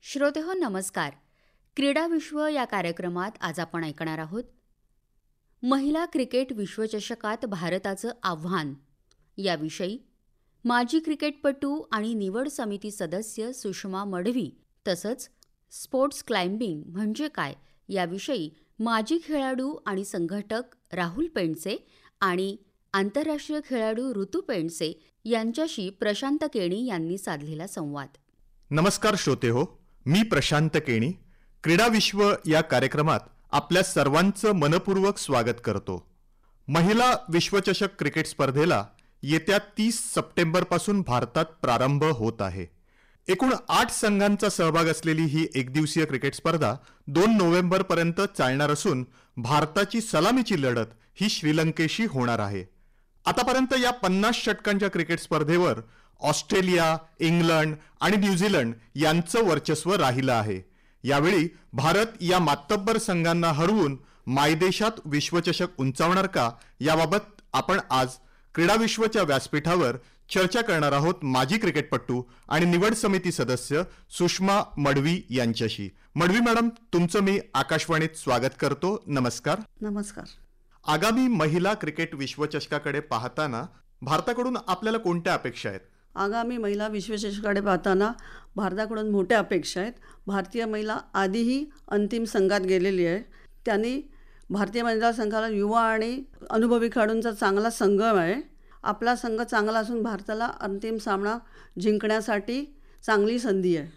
श्रोतेहो नमस्कार. क्रीडा विश्व या कार्यक्रमात आज आपण ऐकणार आहोत महिला क्रिकेट विश्वचषकात भारताचं आव्हान याविषयी माजी क्रिकेटपटू आणि निवड समिती सदस्य सुषमा मढवी तसंच स्पोर्ट्स क्लाइम्बिंग म्हणजे काय याविषयी माजी खेळाडू आणि संघटक राहुल पेंडसे आणि आंतरराष्ट्रीय खेळाडू ऋतू पेंडसे यांच्याशी प्रशांत केणी यांनी साधलेला संवाद. नमस्कार श्रोतेहो, मी प्रशांत केणी क्रीडा विश्व या कार्यक्रमात आपल्या सर्वांचं मनपूर्वक स्वागत करतो. महिला विश्वचषक क्रिकेट स्पर्धेला येत्या 30 सप्टेंबरपासून भारतात प्रारंभ होत आहे. एकूण 8 संघांचा सहभाग असलेली ही एकदिवसीय क्रिकेट स्पर्धा 2 नोव्हेंबरपर्यंत चालणार असून भारताची सलामीची लढत ही श्रीलंकेशी होणार आहे. आतापर्यंत या 50 षटकांच्या क्रिकेट स्पर्धेवर ऑस्ट्रेलिया, इंग्लंड आणि न्यूझीलंड यांचं वर्चस्व राहिलं आहे. यावेळी भारत या मातब्बर संघांना हरवून मायदेशात विश्वचषक उंचावणार का याबाबत आपण आज क्रीडा विश्वच्या व्यासपीठावर चर्चा करणार आहोत माजी क्रिकेटपटू आणि निवड समिती सदस्य सुषमा मढवी यांच्याशी. मढवी मॅडम, तुमचं मी आकाशवाणीत स्वागत करतो. नमस्कार. नमस्कार. आगामी महिला क्रिकेट विश्वचषकाकडे पाहताना भारताकडून आपल्याला कोणत्या अपेक्षा आहेत? आगामी महिला विश्वचषकाकडे पाहताना भारताकडून मोठ्या अपेक्षा आहेत. भारतीय महिला आधीही अंतिम संघात गेलेली आहे. त्यांनी भारतीय महिला संघाला युवा आणि अनुभवी खेळाडूंचा चांगला संगम आहे. आपला संघ चांगला असून भारताला अंतिम सामना जिंकण्यासाठी चांगली संधी आहे.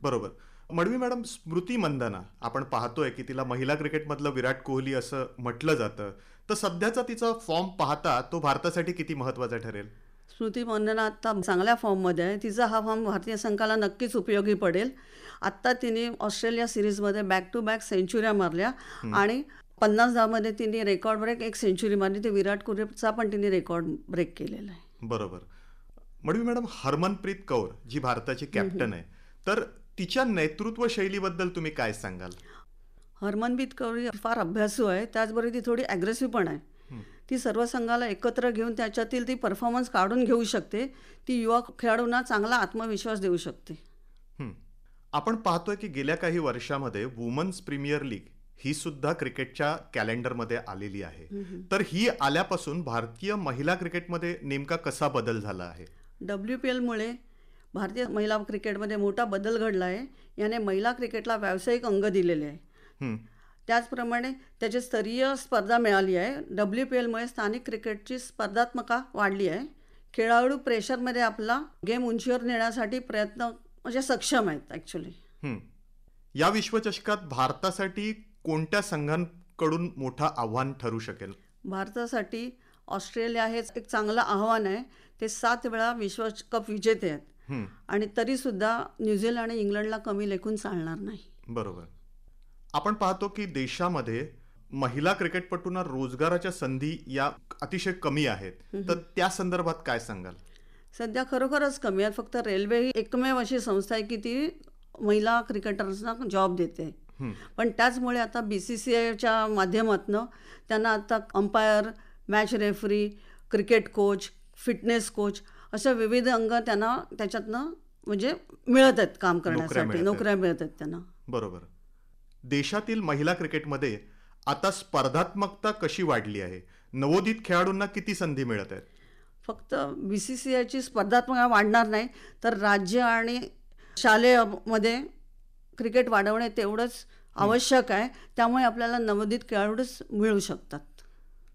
बरोबर. मढवी मॅडम, स्मृती मंदाना आपण पाहतोय की तिला महिला क्रिकेटमधलं विराट कोहली असं म्हटलं जातं, तर सध्याचा तिचा फॉर्म पाहता तो भारतासाठी किती महत्त्वाचा ठरेल? स्मृती मंदाना आत्ता चांगल्या फॉर्ममध्ये आहे. तिचा हा फॉर्म भारतीय संघाला नक्कीच उपयोगी पडेल. आत्ता तिने ऑस्ट्रेलिया सिरीजमध्ये बॅक टू बॅक सेंचुऱ्या मारल्या आणि 50 धावांमध्ये तिने रेकॉर्ड ब्रेक 1 सेंचुरी मारली. ते विराट कोहलीचा पण तिने रेकॉर्ड ब्रेक केलेला आहे. बरोबर. मढवी मॅडम, हरमनप्रीत कौर जी भारताची कॅप्टन आहे, तर तिच्या नेतृत्व शैलीबद्दल तुम्ही काय सांगाल? हरमनप्रीत कौर फार अभ्यासू आहे, त्याचबरोबर ती थोडी ॲग्रेसिव्ह पण आहे. ती सर्व संघाला एकत्र घेऊन त्याच्यातील ती परफॉर्मन्स काढून घेऊ शकते. ती युवा खेळाडूंना चांगला आत्मविश्वास देऊ शकते. आपण पाहतोय की गेल्या काही वर्षामध्ये वुमन्स प्रीमियर लीग ही सुद्धा क्रिकेटच्या कॅलेंडरमध्ये आलेली आहे. तर ही आल्यापासून भारतीय महिला क्रिकेटमध्ये नेमका कसा बदल झाला आहे? WPLमुळे भारतीय महिला क्रिकेटमध्ये मोठा बदल घडला आहे. याने महिला क्रिकेटला व्यावसायिक अंग दिलेले आहे. त्याचप्रमाणे त्याची स्तरीय स्पर्धा मिळाली आहे. WPLमुळे स्थानिक क्रिकेटची स्पर्धात्मकता वाढली आहे. खेळाडू प्रेशरमध्ये आपला गेम उंचीवर नेण्यासाठी प्रयत्न म्हणजे सक्षम आहेत ॲक्च्युली. या विश्वचषकात भारतासाठी कोणत्या संघांकडून मोठं आव्हान ठरू शकेल? भारतासाठी ऑस्ट्रेलिया हे एक चांगलं आव्हान आहे. ते 7 वेळा विश्वकप विजेते आहेत आणि तरीसुद्धा न्यूझीलंड आणि इंग्लंडला कमी लेखून चालणार नाही. बरोबर. आपण पाहतो की देशामध्ये महिला क्रिकेटपटूंना रोजगाराच्या संधी या अतिशय कमी आहेत, तर त्या संदर्भात काय सांगाल? सध्या खरोखरच कमी आहेत. फक्त रेल्वे ही एकमेव अशी संस्था आहे की ती महिला क्रिकेटर्सना जॉब देते. पण त्याचमुळे आता BCCIच्या माध्यमातून त्यांना आता umpire, match referee, cricket coach, fitness coach अशा विविध अंग त्यांना त्याच्यातनं म्हणजे मिळत आहेत काम करण्यासाठी, नोकऱ्या मिळत आहेत त्यांना. बरोबर. देशातील महिला क्रिकेटमध्ये आता स्पर्धात्मकता कशी वाढली आहे? नवोदित खेळाडूंना किती संधी मिळत आहेत? फक्त BCCIची स्पर्धात्मकता वाढणार नाही, तर राज्य आणि शालेयमध्ये क्रिकेट वाढवणे तेवढंच आवश्यक आहे. त्यामुळे आपल्याला नवोदित खेळाडूच मिळू शकतात.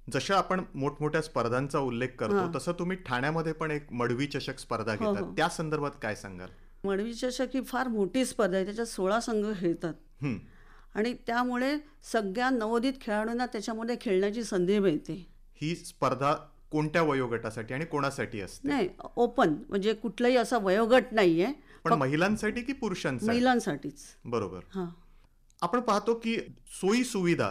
जशा आपण मोठमोठ्या स्पर्धांचा उल्लेख करतो तसं तुम्ही ठाण्यामध्ये पण एक मढवी चषक स्पर्धा घेतात, त्या संदर्भात काय सांगाल? मढवी चषक ही फार मोठी स्पर्धा आहे. त्याच्यात 16 संघ खेळतात आणि त्यामुळे सगळ्या नवोदित खेळाडूंना त्याच्यामध्ये खेळण्याची संधी मिळते. ही स्पर्धा कोणत्या वयोगटासाठी आणि कोणासाठी असते? नाही, ओपन म्हणजे कुठलाही असा वयोगट नाहीये. पण महिलांसाठी की पुरुषांसाठी? महिलांसाठीच. बरोबर. आपण पाहतो की सोयी सुविधा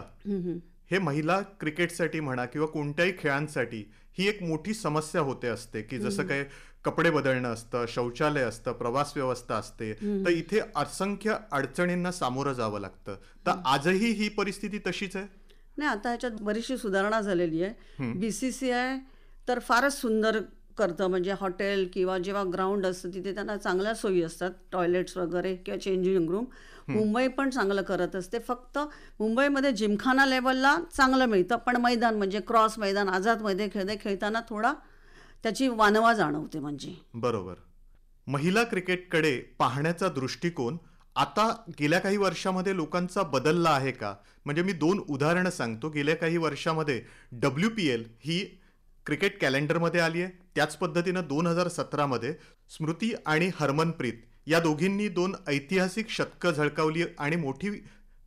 हे महिला क्रिकेटसाठी म्हणा किंवा कोणत्याही खेळांसाठी ही एक मोठी समस्या होते असते की जसं काय कपडे बदलणं असतं, शौचालय असतं, प्रवास व्यवस्था असते, तर इथे असंख्य अडचणींना सामोरं जावं लागतं. तर आजही ही परिस्थिती तशीच आहे? नाही, आता ह्याच्यात बरीचशी सुधारणा झालेली आहे. BCCI तर फारच सुंदर करतं. म्हणजे हॉटेल किंवा जेव्हा ग्राउंड असतं तिथे त्यांना चांगल्या सोयी असतात, टॉयलेट्स वगैरे किंवा चेंजिंग रूम. मुंबई पण चांगलं करत असते. फक्त मुंबईमध्ये जिमखाना लेवलला चांगलं मिळतं, पण मैदान म्हणजे क्रॉस मैदान आझादमध्ये खेळताना थोडा त्याची वानवा जाणवते. म्हणजे बरोबर. महिला क्रिकेटकडे पाहण्याचा दृष्टिकोन आता गेल्या काही वर्षामध्ये लोकांचा बदलला आहे का? म्हणजे मी 2 उदाहरणं सांगतो. गेल्या काही वर्षामध्ये WPL ही क्रिकेट कॅलेंडरमध्ये आली आहे. त्याच पद्धतीनं 2017मध्ये स्मृती आणि हरमनप्रीत या दोघींनी 2 ऐतिहासिक शतकं झळकावली आणि मोठी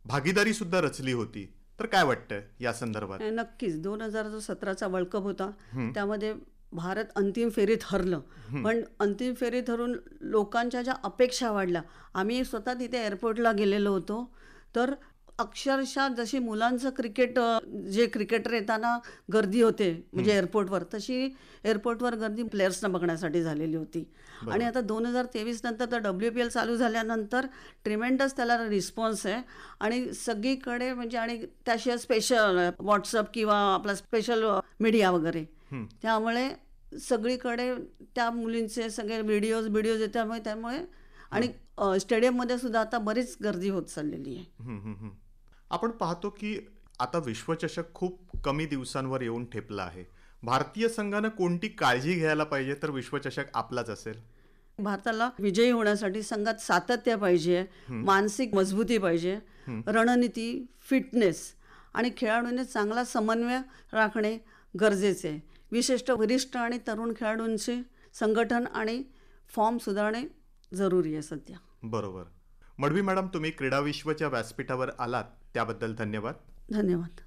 भागीदारी सुद्धा रचली होती. तर काय वाटतं या संदर्भात? नक्कीच 2017चा वर्ल्ड कप होता. त्यामध्ये भारत अंतिम फेरीत हरलं, पण अंतिम फेरीत हरून लोकांच्या ज्या अपेक्षा वाढल्या. आम्ही स्वतः तिथे एअरपोर्टला गेलेलो होतो, तर अक्षरशः जशी मुलांचं क्रिकेट जे क्रिकेटर येताना गर्दी होते म्हणजे एअरपोर्टवर, तशी एअरपोर्टवर गर्दी प्लेयर्सना बघण्यासाठी झालेली होती. आणि आता 2023 नंतर तर WPL चालू झाल्यानंतर ट्रिमेंडस त्याला रिस्पॉन्स आहे आणि सगळीकडे म्हणजे, आणि त्याशिवाय स्पेशल व्हॉट्सअप किंवा आपला स्पेशल मीडिया वगैरे, त्यामुळे सगळीकडे त्या मुलींचे सगळे व्हिडिओज येत. त्यामुळे आणि स्टेडियममध्ये सुद्धा आता बरीच गर्दी होत चाललेली आहे. आपण पाहतो की आता विश्वचषक खूप कमी दिवसांवर येऊन ठेपला आहे. भारतीय संघानं कोणती काळजी घ्यायला पाहिजे तर विश्वचषक आपलाच असेल? भारताला विजयी होण्यासाठी संघात सातत्य पाहिजे, मानसिक मजबूती पाहिजे, रणनीती, फिटनेस आणि खेळाडूंनी चांगला समन्वय राखणे गरजेचे आहे. विशेषतः वरिष्ठ आणि तरुण खेळाडूंचे संघटन आणि फॉर्म सुधारणे जरुरी आहे सध्या. बरोबर. मडवी मॅडम, तुम्ही क्रीडा विश्वच्या व्यासपीठावर आलात त्याबद्दल धन्यवाद. धन्यवाद.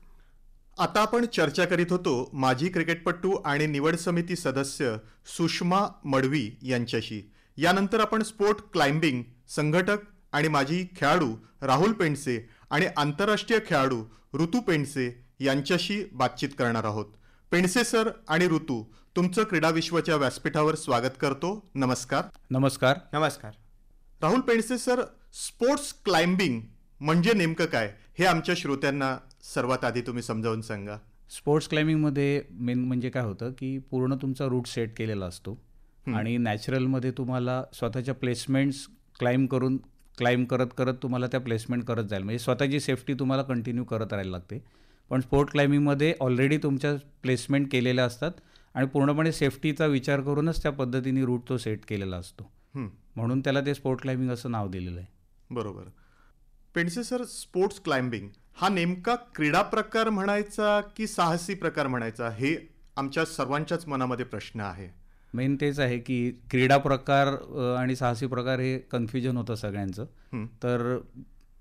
आता आपण चर्चा करीत होतो माजी क्रिकेटपटू आणि निवड समिती सदस्य सुषमा मडवी यांच्याशी. यानंतर आपण स्पोर्ट क्लाइम्बिंग संघटक आणि माजी खेळाडू राहुल पेंडसे आणि आंतरराष्ट्रीय खेळाडू ऋतू पेंडसे यांच्याशी बातचीत करणार आहोत. पेंडसे सर आणि ऋतू, तुमचं क्रीडा विश्वच्या व्यासपीठावर स्वागत करतो. नमस्कार. नमस्कार. नमस्कार. Rahul Pendse sir, sports climbing म्हणजे नेमकं काय हे आमच्या श्रोत्यांना सर्वात आधी तुम्ही समजावून सांगा. स्पोर्ट्स क्लाइम्बिंगमध्ये मेन म्हणजे काय होतं की पूर्ण तुमचा रूट सेट केलेला असतो आणि नॅचरलमध्ये तुम्हाला स्वतःच्या प्लेसमेंट्स क्लाइम करत करत तुम्हाला त्या प्लेसमेंट करत जाईल, म्हणजे स्वतःची सेफ्टी तुम्हाला कंटिन्यू करत राहायला लागते. पण स्पोर्ट क्लाइम्बिंगमध्ये ऑलरेडी तुमच्या प्लेसमेंट केलेल्या असतात आणि पूर्णपणे सेफ्टीचा विचार करूनच त्या पद्धतीने रूट तो सेट केलेला असतो, म्हणून त्याला ते स्पोर्ट क्लाइम्बिंग असं नाव दिलेलं आहे. बरोबर. पेंडसे सर, स्पोर्ट्स क्लाइम्बिंग हा नेमका क्रीडा प्रकार म्हणायचा की साहसी प्रकार म्हणायचा, हे आमच्या सर्वांच्याच मनामध्ये प्रश्न आहे. मेन तेच आहे की क्रीडा प्रकार आणि साहसी प्रकार हे कन्फ्युजन होतं सगळ्यांचं. तर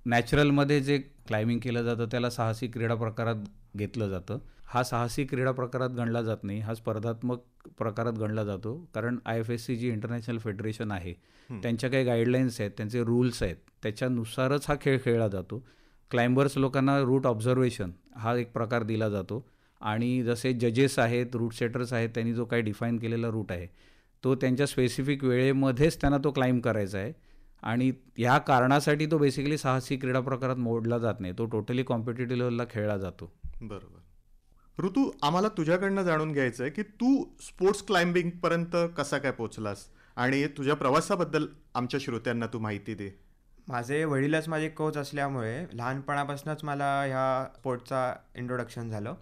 नॅचरलमध्ये जे क्लाइम्बिंग केलं जातं त्याला साहसी क्रीडा प्रकारात घेतलं जातं. हा साहसी क्रीडा प्रकारात गणला जात नाही, हा स्पर्धात्मक प्रकारात गणला जातो. कारण IFSC जी इंटरनॅशनल फेडरेशन आहे त्यांच्या काही गाईडलाईन्स आहेत, त्यांचे रूल्स आहेत, त्याच्यानुसारच हा खेळ खेळला जातो. क्लाइंबर्स लोकांना रूट ऑब्झर्वेशन हा एक प्रकार दिला जातो आणि जसे जजेस आहेत, रूट सेटर्स आहेत, त्यांनी जो काही डिफाईन केलेला रूट आहे तो त्यांच्या स्पेसिफिक वेळेमध्येच त्यांना तो क्लाइम करायचा आहे आणि ह्या कारणासाठी तो बेसिकली साहसी क्रीडा प्रकारात मोडला जात नाही, तो टोटली कॉम्पिटिटिव्ह लेवलला खेळला जातो. बरोबर. ऋतू, आम्हाला तुझ्याकडनं जाणून घ्यायचं आहे की तू स्पोर्ट्स क्लाइम्बिंगपर्यंत कसा काय पोचलास आणि तुझ्या प्रवासाबद्दल आमच्या श्रोत्यांना तू माहिती दे. माझे वडीलच माझे कोच असल्यामुळे लहानपणापासूनच मला ह्या स्पोर्टचा इंट्रोडक्शन झालं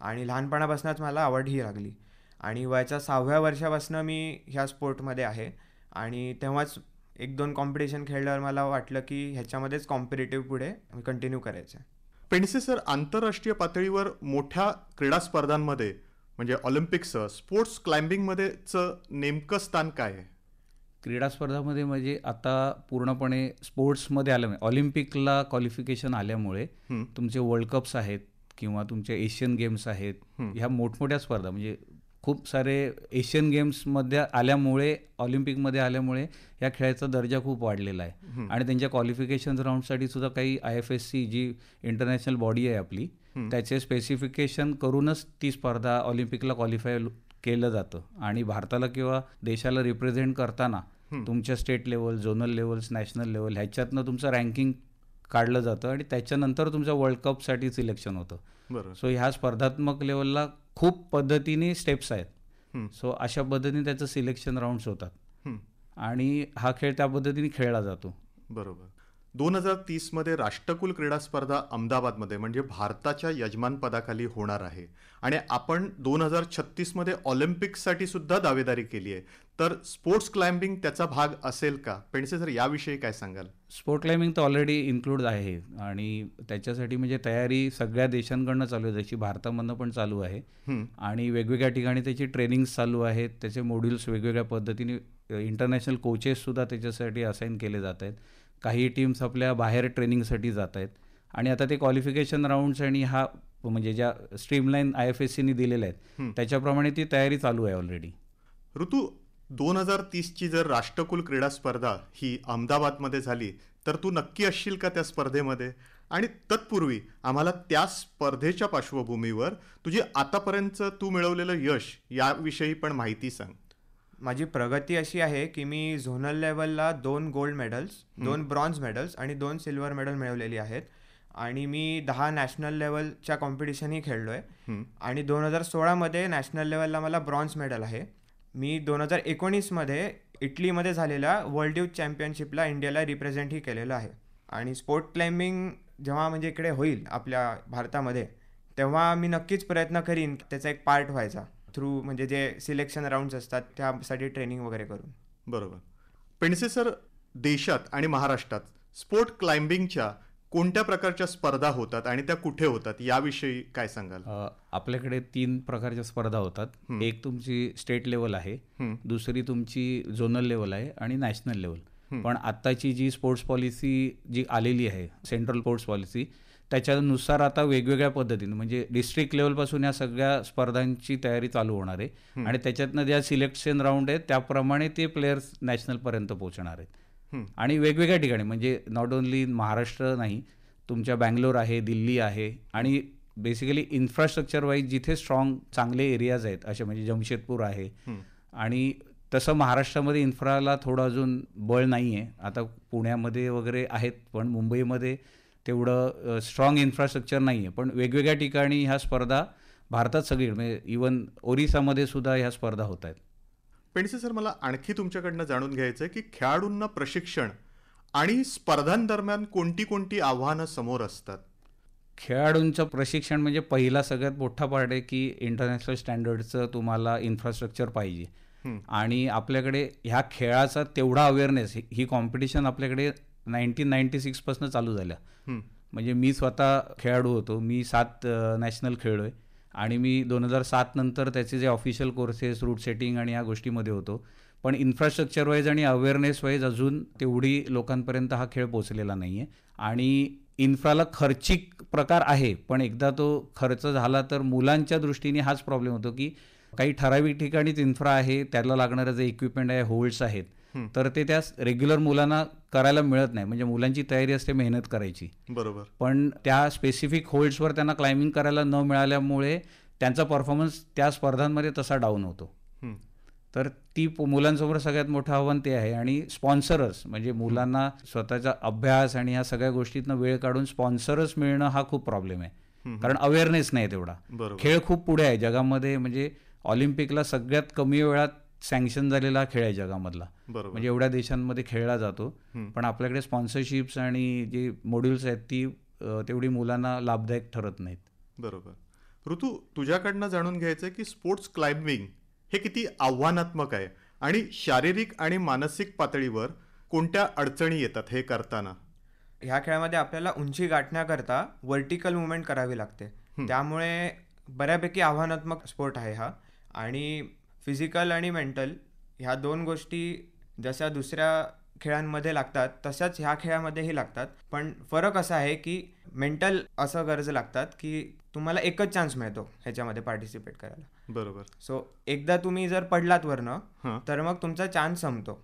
आणि लहानपणापासूनच मला आवडही लागली आणि वयाच्या 6व्या वर्षापासून मी ह्या स्पोर्टमध्ये आहे आणि तेव्हाच 1-2 कॉम्पिटिशन खेळल्यावर मला वाटलं की ह्याच्यामध्येच कॉम्पिटिटिव्ह पुढे कंटिन्यू करायचं आहे. पेंडसे सर, आंतरराष्ट्रीय पातळीवर मोठ्या क्रीडा स्पर्धांमध्ये म्हणजे ऑलिम्पिक्स, स्पोर्ट्स क्लाइम्बिंगमध्येचं नेमकं स्थान काय आहे? क्रीडा स्पर्धामध्ये म्हणजे आता पूर्णपणे स्पोर्ट्समध्ये आल्यामुळे ऑलिम्पिकला क्वालिफिकेशन आल्यामुळे तुमचे वर्ल्ड कप्स आहेत किंवा तुमचे एशियन गेम्स आहेत, ह्या मोठमोठ्या स्पर्धा म्हणजे खूप सारे एशियन गेम्समध्ये आल्यामुळे, ऑलिम्पिकमध्ये आल्यामुळे या खेळाचा दर्जा खूप वाढलेला आहे आणि त्यांच्या क्वालिफिकेशन राऊंडसाठी सुद्धा काही IFSC जी इंटरनॅशनल बॉडी आहे आपली, त्याचे स्पेसिफिकेशन करूनच ती स्पर्धा ऑलिम्पिकला क्वालिफाय केलं जातं आणि भारताला किंवा देशाला रिप्रेझेंट करताना तुमच्या state level, zonal levels, national level ह्याच्यातनं तुमचं रँकिंग काढलं जातं आणि त्याच्यानंतर तुमचं वर्ल्ड कपसाठी सिलेक्शन होतं. सो ह्या स्पर्धात्मक लेवलला खूप पद्धतीने स्टेप्स आहेत सो अशा पद्धतीने त्याचं सिलेक्शन राऊंड्स होतात हं. आणि हा खेळ त्या पद्धतीने खेळला जातो. बरोबर. 2030 मध्ये राष्ट्रकुल क्रीडा स्पर्धा अहमदाबादमध्ये म्हणजे भारताच्या यजमानपदाखाली होणार आहे आणि आपण 2036 मध्ये ऑलिम्पिकसाठी सुद्धा दावेदारी केली आहे. तर स्पोर्ट्स क्लाइम्बिंग त्याचा भाग असेल का? पेंडसे सर, याविषयी काय सांगाल? स्पोर्ट क्लाइम्बिंग तर ऑलरेडी इन्क्लूड आहे आणि त्याच्यासाठी म्हणजे तयारी सगळ्या देशांकडनं चालू आहे, जशी भारतामधनं पण चालू आहे. आणि वेगवेगळ्या ठिकाणी त्याची ट्रेनिंग्स चालू आहेत, त्याचे मॉड्यूल्स वेगवेगळ्या पद्धतीने इंटरनॅशनल कोचेससुद्धा त्याच्यासाठी असाईन केले जात आहेत. काही टीम्स आपल्या बाहेर ट्रेनिंगसाठी जात आहेत आणि आता ते क्वालिफिकेशन राऊंड्स आणि हा म्हणजे ज्या स्ट्रीमलाईन IFSCने दिलेल्या आहेत त्याच्याप्रमाणे ती तयारी चालू आहे ऑलरेडी. ऋतू, 2030ची जर राष्ट्रकुल क्रीडा स्पर्धा ही अहमदाबादमध्ये झाली तर तू नक्की असशील का त्या स्पर्धेमध्ये? आणि तत्पूर्वी आम्हाला त्या स्पर्धेच्या पार्श्वभूमीवर तुझी आतापर्यंत तू मिळवलेलं यश याविषयी पण माहिती सांग. माझी प्रगती अशी आहे की मी झोनल लेवलला 2 गोल्ड मेडल्स, 2 ब्रॉन्झ मेडल्स आणि 2 सिल्वर मेडल मिळवलेली आहेत आणि मी 10 नॅशनल लेवलच्या कॉम्पिटिशनही खेळलो आहे आणि 2016मध्ये नॅशनल लेवलला मला ब्रॉन्झ मेडल आहे. मी 2019मध्ये इटलीमध्ये झालेल्या वर्ल्ड यूथ चॅम्पियनशिपला इंडियाला रिप्रेझेंटही केलेलं आहे. आणि स्पोर्ट क्लाइम्बिंग जेव्हा म्हणजे इकडे होईल आपल्या भारतामध्ये तेव्हा मी नक्कीच प्रयत्न करीन त्याचा एक पार्ट व्हायचा थ्रू म्हणजे जे सिलेक्शन राऊंड्स असतात त्यासाठी ट्रेनिंग वगैरे करून. बरोबर. पेंडसे सर, देशात आणि महाराष्ट्रात स्पोर्ट क्लाइम्बिंगच्या कोणत्या प्रकारच्या स्पर्धा होतात आणि त्या कुठे होतात याविषयी काय सांगाल? आपल्याकडे 3 प्रकारच्या स्पर्धा होतात. एक तुमची स्टेट लेवल आहे, दुसरी तुमची झोनल लेवल आहे आणि नॅशनल लेवल. पण आत्ताची जी स्पोर्ट्स पॉलिसी जी आलेली आहे, सेंट्रल स्पोर्ट्स पॉलिसी, त्याच्यानुसार आता वेगवेगळ्या पद्धतीने म्हणजे डिस्ट्रिक्ट लेवलपासून या सगळ्या स्पर्धांची तयारी चालू होणार आहे आणि त्याच्यातनं ज्या सिलेक्शन राऊंड आहेत त्याप्रमाणे ते प्लेयर्स नॅशनलपर्यंत पोहोचणार आहेत. आणि वेगवेगळ्या ठिकाणी म्हणजे नॉट ओन्ली महाराष्ट्र नाही, तुमच्या बँगलोर आहे, दिल्ली आहे आणि बेसिकली इन्फ्रास्ट्रक्चर वाईज जिथे स्ट्रॉंग चांगले एरियाज आहेत असे म्हणजे जमशेदपूर आहे. आणि तसं महाराष्ट्रामध्ये इन्फ्राला थोडं अजून बळ नाही आहे. आता पुण्यामध्ये वगैरे आहेत पण मुंबईमध्ये तेवढं स्ट्रॉंग इन्फ्रास्ट्रक्चर नाही आहे. पण वेगवेगळ्या ठिकाणी ह्या स्पर्धा भारतात सगळीकडे म्हणजे इवन ओरिसामध्ये सुद्धा ह्या स्पर्धा होत आहेत. पेंडसे सर, मला आणखी तुमच्याकडनं जाणून घ्यायचं आहे की खेळाडूंना प्रशिक्षण आणि स्पर्धांदरम्यान कोणती कोणती आव्हानं समोर असतात? खेळाडूंचं प्रशिक्षण म्हणजे पहिला सगळ्यात मोठा पार्ट आहे की इंटरनॅशनल स्टँडर्डचं तुम्हाला इन्फ्रास्ट्रक्चर पाहिजे. आणि आपल्याकडे ह्या खेळाचा तेवढा अवेअरनेस, ही कॉम्पिटिशन आपल्याकडे 1996पासून चालू झाल्या. म्हणजे मी स्वतः खेळाडू होतो, मी 7 नॅशनल खेळलो आहे आणि मी 2007 नंतर त्याचे जे ऑफिशियल कोर्सेस, रूट सेटिंग आणि या गोष्टीमध्ये होतो. पण इन्फ्रास्ट्रक्चर वाईज आणि अवेअरनेस वाईज अजून तेवढी लोकांपर्यंत हा खेळ पोचलेला नाही आहे. आणि इन्फ्राला खर्चिक प्रकार आहे, पण एकदा तो खर्च झाला तर मुलांच्या दृष्टीने हाच प्रॉब्लेम होतो की काही ठराविक ठिकाणीच इन्फ्रा आहे, त्याला लागणारं जे इक्विपमेंट आहे, होल्ड्स आहेत, तर ते त्या रेग्युलर मुलांना करायला मिळत नाही. म्हणजे मुलांची तयारी असते मेहनत करायची, बरोबर, पण त्या स्पेसिफिक होल्ड्सवर त्यांना क्लाइम्बिंग करायला न मिळाल्यामुळे त्यांचा परफॉर्मन्स त्या स्पर्धांमध्ये तसा डाऊन होतो. तर ती मुलांसमोर सगळ्यात मोठं आव्हान ते आहे. आणि स्पॉन्सरर्स म्हणजे मुलांना स्वतःचा अभ्यास आणि ह्या सगळ्या गोष्टीतनं वेळ काढून स्पॉन्सरर्स मिळणं हा खूप प्रॉब्लेम आहे, कारण अवेअरनेस नाही तेवढा. खेळ खूप पुढे आहे जगामध्ये, म्हणजे ऑलिम्पिकला सगळ्यात कमी वेळात सँक्शन झालेला खेळ आहे जगामधला, म्हणजे एवढ्या देशांमध्ये खेळला जातो. पण आपल्याकडे स्पॉन्सरशिप्स आणि जे मॉड्यूल्स आहेत ती तेवढी मुलांना लाभदायक ठरत नाहीत. बरोबर. ऋतू, तुझ्याकडनं जाणून घ्यायचं आहे की स्पोर्ट्स क्लाइम्बिंग हे किती आव्हानात्मक आहे आणि शारीरिक आणि मानसिक पातळीवर कोणत्या अडचणी येतात हे करताना? ह्या खेळामध्ये आपल्याला उंची गाठण्याकरता व्हर्टिकल मुवमेंट करावी लागते, त्यामुळे बऱ्यापैकी आव्हानात्मक स्पोर्ट आहे हा. आणि फिजिकल आणि मेंटल ह्या 2 गोष्टी जशा दुसऱ्या खेळांमध्ये लागतात तशाच ह्या खेळामध्येही लागतात. पण फरक असा आहे की मेंटल असं गरज लागतात की तुम्हाला एकच चान्स मिळतो ह्याच्यामध्ये पार्टिसिपेट करायला, बरोबर. सो एकदा तुम्ही जर पडलात वरनं तर मग तुमचा चान्स संपतो.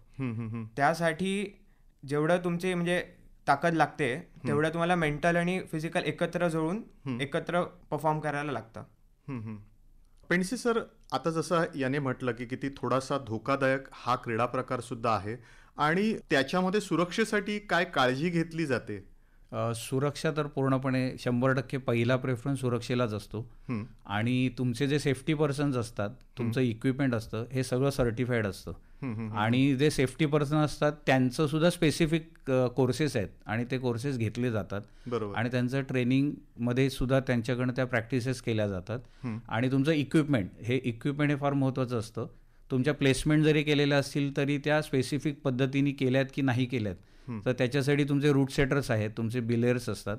त्यासाठी जेवढं तुमची म्हणजे ताकद लागते तेवढं तुम्हाला मेंटल आणि फिजिकल एकत्र जोडून एकत्र परफॉर्म करायला लागतं. पेंडसे सर, आता जसं याने म्हटलं की किती थोडासा धोकादायक हा क्रीडा प्रकार सुद्धा आहे आणि त्याच्यामध्ये सुरक्षेसाठी काय काळजी घेतली जाते सुरक्षा तर पूर्णपणे 100% पहिला प्रेफरन्स सुरक्षेलाच असतो. आणि तुमचे जे सेफ्टी पर्सन्स असतात, तुमचं इक्विपमेंट असतं, हे सगळं सर्टिफाईड असतं. आणि जे सेफ्टी पर्सन असतात त्यांचं सुद्धा स्पेसिफिक कोर्सेस आहेत आणि ते कोर्सेस घेतले जातात. बरोबर. आणि त्यांचं ट्रेनिंगमध्ये सुद्धा त्यांच्याकडनं त्या प्रॅक्टिसेस केल्या जातात. आणि तुमचं इक्विपमेंट हे फार महत्त्वाचं असतं. तुमच्या प्लेसमेंट जरी केलेल्या असतील तरी त्या स्पेसिफिक पद्धतीने केल्यात की नाही केल्यात, तर त्याच्यासाठी तुमचे रूट सेटर्स आहेत, तुमचे बिलेअर्स असतात,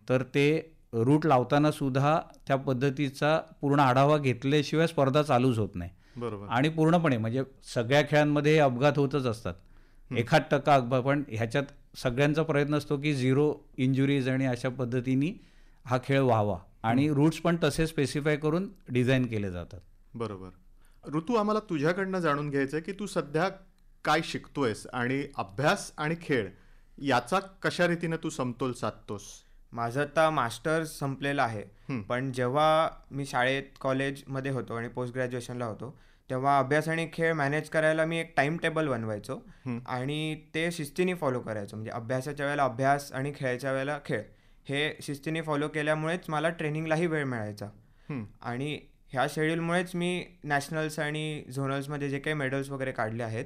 तर ते रूट लावताना सुद्धा त्या पद्धतीचा पूर्ण आढावा घेतल्याशिवाय स्पर्धा चालूच होत नाही. बरोबर. आणि पूर्णपणे म्हणजे सगळ्या खेळांमध्ये हे अपघात होतच असतात, 1% अपघात, पण ह्याच्यात सगळ्यांचा प्रयत्न असतो की 0 इंजुरीज आणि अशा पद्धतीने हा खेळ व्हावा. आणि रूट्स पण तसे स्पेसिफाय करून डिझाईन केले जातात. बरोबर. ऋतू, आम्हाला तुझ्याकडनं जाणून घ्यायचं की तू सध्या काय शिकतोयस आणि अभ्यास आणि खेळ याचा कशा रीतीने तू समतोल साधतोस? माझं आता मास्टर्स संपलेलं आहे, पण जेव्हा मी शाळेत कॉलेजमध्ये होतो आणि पोस्ट ग्रॅज्युएशनला होतो तेव्हा अभ्यास आणि खेळ मॅनेज करायला मी एक टाइम टेबल बनवायचो आणि ते शिस्तीने फॉलो करायचो. म्हणजे अभ्यासाच्या वेळेला अभ्यास आणि खेळायच्या वेळेला खेळ, हे शिस्तीने फॉलो केल्यामुळेच मला ट्रेनिंगलाही वेळ मिळायचा. आणि ह्या शेड्यूलमुळेच मी नॅशनल्स आणि झोनल्समध्ये जे काही मेडल्स वगैरे काढले आहेत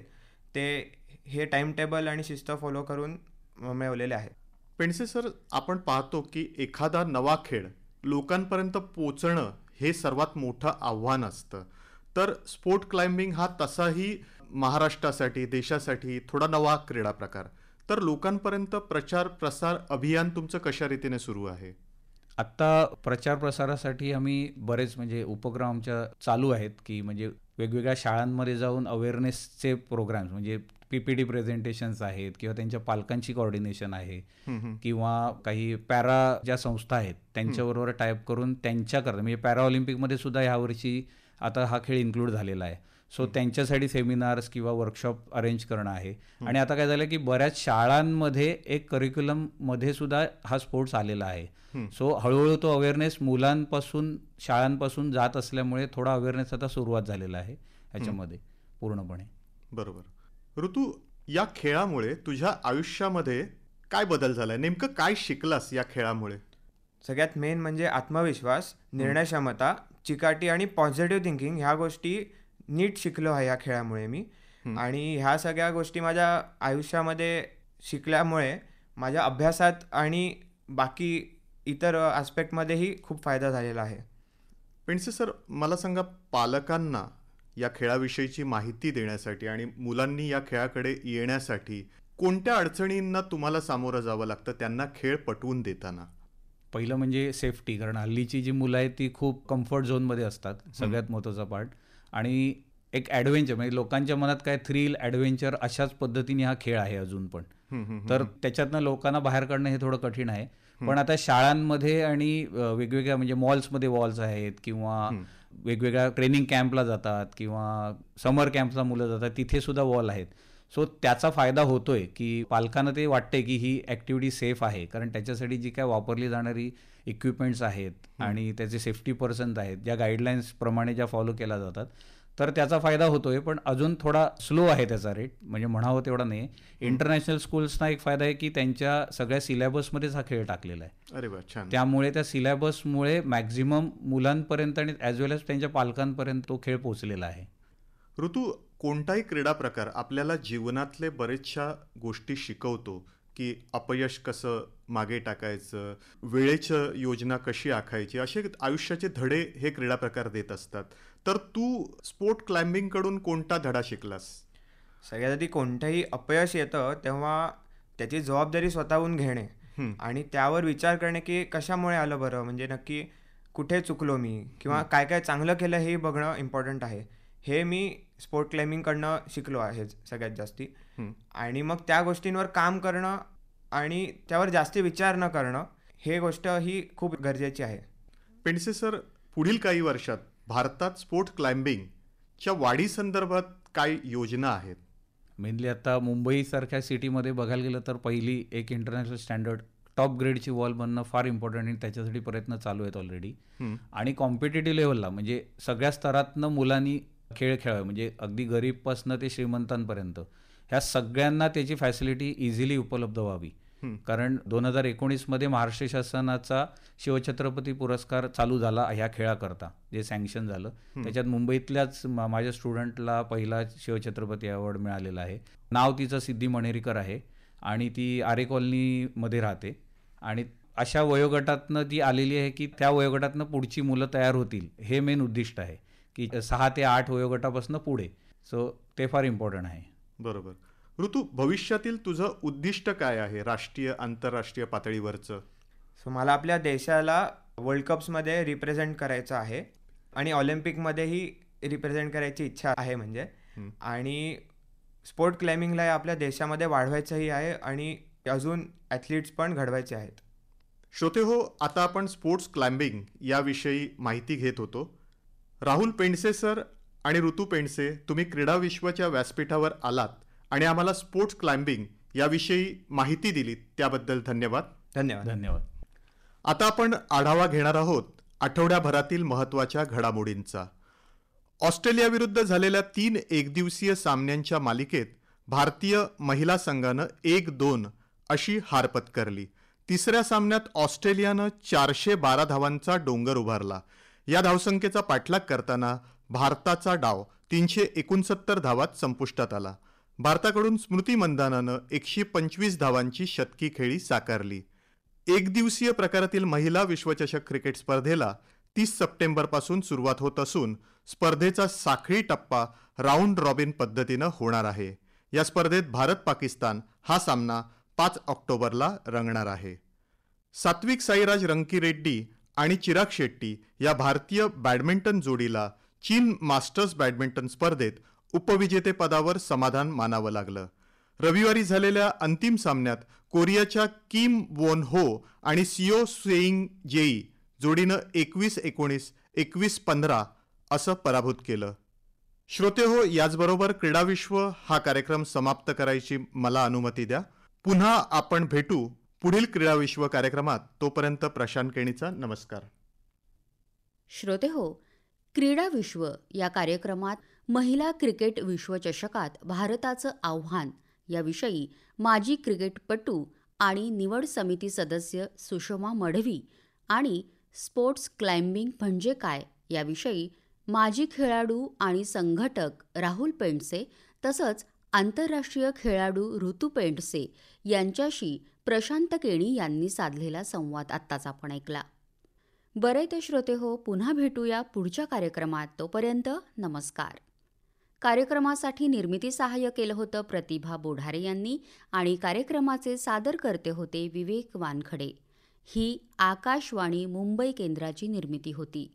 ते हे टाइम टेबल आणि शिस्त फॉलो करून मिळवलेले आहेत. पेंडसे सर, आपण पाहतो की एखादा नवा खेळ लोकांपर्यंत पोचणं हे सर्वात मोठं आव्हान असतं. तर स्पोर्ट क्लाइम्बिंग हा तसाही महाराष्ट्रासाठी, देशासाठी थोडा नवा क्रीडा प्रकार. तर लोकांपर्यंत प्रचार प्रसार अभियान तुमचं कशा रीतीने सुरू आहे? आत्ता प्रचार प्रसारासाठी आम्ही बरेच म्हणजे उपक्रम आमच्या चालू आहेत, की म्हणजे वेगवेगळ्या शाळांमध्ये जाऊन अवेअरनेसचे प्रोग्राम्स, म्हणजे PPT प्रेझेंटेशन्स आहेत किंवा त्यांच्या पालकांची कोऑर्डिनेशन आहे, किंवा काही पॅरा ज्या संस्था आहेत त्यांच्याबरोबर टायअप करून त्यांच्याकरता, म्हणजे पॅरा ऑलिम्पिकमध्ये सुद्धा ह्यावर्षी आता हा खेळ इन्क्लूड झालेला आहे. सो त्यांच्यासाठी सेमिनार्स किंवा वर्कशॉप अरेंज करणं आहे. आणि आता काय झालं की बऱ्याच शाळांमध्ये एक करिक्युलममध्ये सुद्धा हा स्पोर्ट्स आलेला आहे. सो हळूहळू तो अवेअरनेस मुलांपासून, शाळांपासून जात असल्यामुळे थोडा अवेअरनेस आता सुरुवात झालेला आहे ह्याच्यामध्ये पूर्णपणे. बरोबर. ऋतू, या खेळामुळे तुझ्या आयुष्यामध्ये काय बदल झालाय? नेमकं काय शिकलास या खेळामुळे? सगळ्यात मेन म्हणजे आत्मविश्वास, निर्णय क्षमता, चिकाटी आणि पॉझिटिव्ह थिंकिंग, ह्या गोष्टी नीट शिकलो आहे या खेळामुळे मी. आणि ह्या सगळ्या गोष्टी माझ्या आयुष्यामध्ये शिकल्यामुळे माझ्या अभ्यासात आणि बाकी इतर ॲस्पेक्टमध्येही खूप फायदा झालेला आहे. पेंडसे सर, मला सांगा, पालकांना या खेळाविषयीची माहिती देण्यासाठी आणि मुलांनी या खेळाकडे येण्यासाठी कोणत्या अडचणींना तुम्हाला सामोरं जावं लागतं त्यांना खेळ पटवून देताना? पहिलं म्हणजे सेफ्टी, कारण हल्लीची जी मुलं आहेत ती खूप कम्फर्ट झोनमध्ये असतात, सगळ्यात महत्त्वाचा पार्ट. आणि एक ॲडव्हेंचर, म्हणजे लोकांच्या मनात काय थ्रिल, ॲडव्हेंचर अशाच पद्धतीने हा खेळ आहे अजून पण. तर त्याच्यातनं लोकांना बाहेर काढणं हे थोडं कठीण आहे. पण आता शाळांमध्ये आणि वेगवेगळ्या म्हणजे मॉल्समध्ये वॉल्स आहेत, किंवा वेगवेगळ्या ट्रेनिंग कॅम्पला जातात किंवा समर कॅम्पला मुलं जातात, तिथे सुद्धा वॉल आहेत. सो त्याचा फायदा होतोय की पालकांना ते वाटते की ही ॲक्टिव्हिटी सेफ आहे, कारण त्याच्यासाठी जी काय वापरली जाणारी इक्विपमेंट्स आहेत आणि त्याचे सेफ्टी पर्सन्स आहेत, ज्या गाईडलाईन्सप्रमाणे ज्या फॉलो केल्या जातात, तर त्याचा फायदा होतोय. पण अजून थोडा स्लो आहे त्याचा रेट, म्हणजे म्हणावं तेवढा नाही. इंटरनॅशनल स्कूल्सना एक फायदा आहे की त्यांच्या सगळ्या सिलेबसमध्येच हा खेळ टाकलेला आहे. अरे वा, छान. त्यामुळे त्या सिलेबसमुळे मॅक्झिमम मुलांपर्यंत आणि ॲज वेल एज त्यांच्या पालकांपर्यंत तो खेळ पोहोचलेला आहे. ऋतू, कोणताही क्रीडा प्रकार आपल्याला जीवनातले बरेचशा गोष्टी शिकवतो, की अपयश कसं मागे टाकायचं, वेळेचं योजना कशी आखायची, असे आयुष्याचे धडे हे क्रीडा प्रकार देत असतात. तर तू स्पोर्ट क्लाइम्बिंगकडून कोणता धडा शिकलास? सगळ्यात आधी कोणतंही अपयश येतं तेव्हा त्याची जबाबदारी स्वतःहून घेणे आणि त्यावर विचार करणे की कशामुळे आलं बरं, म्हणजे नक्की कुठे चुकलो मी, किंवा काय काय चांगलं केलं हे बघणं इम्पॉर्टंट आहे. हे मी स्पोर्ट क्लाइम्बिंगकडनं शिकलो आहे सगळ्यात जास्ती. आणि मग त्या गोष्टींवर काम करणं आणि त्यावर जास्ती विचार न करणं, हे गोष्ट ही खूप गरजेची आहे. पेंडसे सर, पुढील काही वर्षात भारतात स्पोर्ट क्लाइम्बिंगच्या वाढीसंदर्भात काय योजना आहेत? मेनली आता मुंबईसारख्या सिटीमध्ये बघायला गेलं तर पहिली एक इंटरनॅशनल स्टँडर्ड टॉप ग्रेडची वॉल बनणं फार इम्पॉर्टंट, आणि त्याच्यासाठी प्रयत्न चालू आहेत ऑलरेडी. आणि कॉम्पिटेटिव्ह लेवलला म्हणजे सगळ्या स्तरातनं मुलांनी खेळ खेळावे, म्हणजे अगदी गरीबपासनं ते श्रीमंतांपर्यंत ह्या सगळ्यांना त्याची फॅसिलिटी इझिली उपलब्ध व्हावी. कारण 2019 मध्ये महाराष्ट्र शासनाचा शिवछत्रपती पुरस्कार चालू झाला ह्या खेळाकरता, जे सँक्शन झालं. त्याच्यात मुंबईतल्याच माझ्या स्टुडंटला पहिला शिवछत्रपती अवॉर्ड मिळालेला आहे. नाव तिचं सिद्धी मणेरीकर आहे आणि ती आरे कॉलनीमध्ये राहते. आणि अशा वयोगटातनं ती आलेली आहे की त्या वयोगटातनं पुढची मुलं तयार होतील, हे मेन उद्दिष्ट आहे की 6 ते 8 वयोगटापासून पुढे. सो ते फार इम्पॉर्टंट आहे. बरोबर. ऋतू, भविष्यातील तुझं उद्दिष्ट काय आहे राष्ट्रीय आंतरराष्ट्रीय पातळीवरचं? सो मला आपल्या देशाला वर्ल्ड कप्समध्ये रिप्रेझेंट करायचं आहे आणि ऑलिम्पिकमध्येही रिप्रेझेंट करायची इच्छा आहे म्हणजे. आणि स्पोर्ट क्लाइम्बिंगला आपल्या देशामध्ये वाढवायचंही आहे आणि अजून ॲथलीट्स पण घडवायचे आहेत. श्रोते हो, आता आपण स्पोर्ट्स क्लाइम्बिंग याविषयी माहिती घेत होतो. राहुल पेंडसे सर आणि ऋतू पेंडसे, तुम्ही क्रीडा विश्वच्या व्यासपीठावर आलात आणि आम्हाला स्पोर्ट्स क्लाइम्बिंग याविषयी माहिती दिलीत, त्याबद्दल धन्यवाद. धन्यवाद. धन्यवाद. आता आपण आढावा घेणार आहोत आठवड्याभरातील महत्त्वाच्या घडामोडींचा. ऑस्ट्रेलियाविरुद्ध झालेल्या 3 एकदिवसीय सामन्यांच्या मालिकेत भारतीय महिला संघानं 1-2 अशी हार पत्करली. तिसऱ्या सामन्यात ऑस्ट्रेलियानं 412 धावांचा डोंगर उभारला. या धावसंख्येचा पाठलाग करताना भारताचा डाव 369 धावात संपुष्टात आला. भारताकडून स्मृती मंदानानं 125 धावांची शतकी खेळी साकारली. एकदिवसीय प्रकारातील महिला विश्वचषक क्रिकेट स्पर्धेला 30 सप्टेंबरपासून सुरुवात होत असून स्पर्धेचा साखळी टप्पा राऊंड रॉबिन पद्धतीनं होणार आहे. या स्पर्धेत भारत पाकिस्तान हा सामना 5 ऑक्टोबरला रंगणार आहे. सात्विक साईराज रंकीरेड्डी आणि चिराग शेट्टी या भारतीय बॅडमिंटन जोडीला चीन मास्टर्स बॅडमिंटन स्पर्धेत उपविजेतेपदावर समाधान मानावं लागलं. रविवारी झालेल्या अंतिम सामन्यात कोरियाच्या किम वोन हो आणि सिओ सेईंग जेई जोडीनं 21-19, 21-15 असं पराभूत केलं. श्रोते हो, याचबरोबर क्रीडाविश्व हा कार्यक्रम समाप्त करायची मला अनुमती द्या. पुन्हा आपण भेटू पुढील क्रीडाविश्व कार्यक्रमात. तोपर्यंत प्रशांत केणीचा नमस्कार. श्रोते हो, क्रीडा विश्व या कार्यक्रमात महिला क्रिकेट विश्वचषकात भारताचं आव्हान याविषयी माजी क्रिकेटपटू आणि निवड समिती सदस्य सुषमा मढवी आणि स्पोर्ट्स क्लाइम्बिंग म्हणजे काय याविषयी माजी खेळाडू आणि संघटक राहुल पेंडसे तसंच आंतरराष्ट्रीय खेळाडू ऋतू पेंडसे यांच्याशी प्रशांत केणी यांनी साधलेला संवाद आत्ताच आपण ऐकला. बरे ते श्रोते हो, पुन्हा भेटूया पुढच्या कार्यक्रमात. तोपर्यंत नमस्कार. कार्यक्रमासाठी निर्मिती सहाय्य केलं होतं प्रतिभा बोढारे यांनी आणि कार्यक्रमाचे सादर करते होते विवेक वानखडे. ही आकाशवाणी मुंबई केंद्राची निर्मिती होती.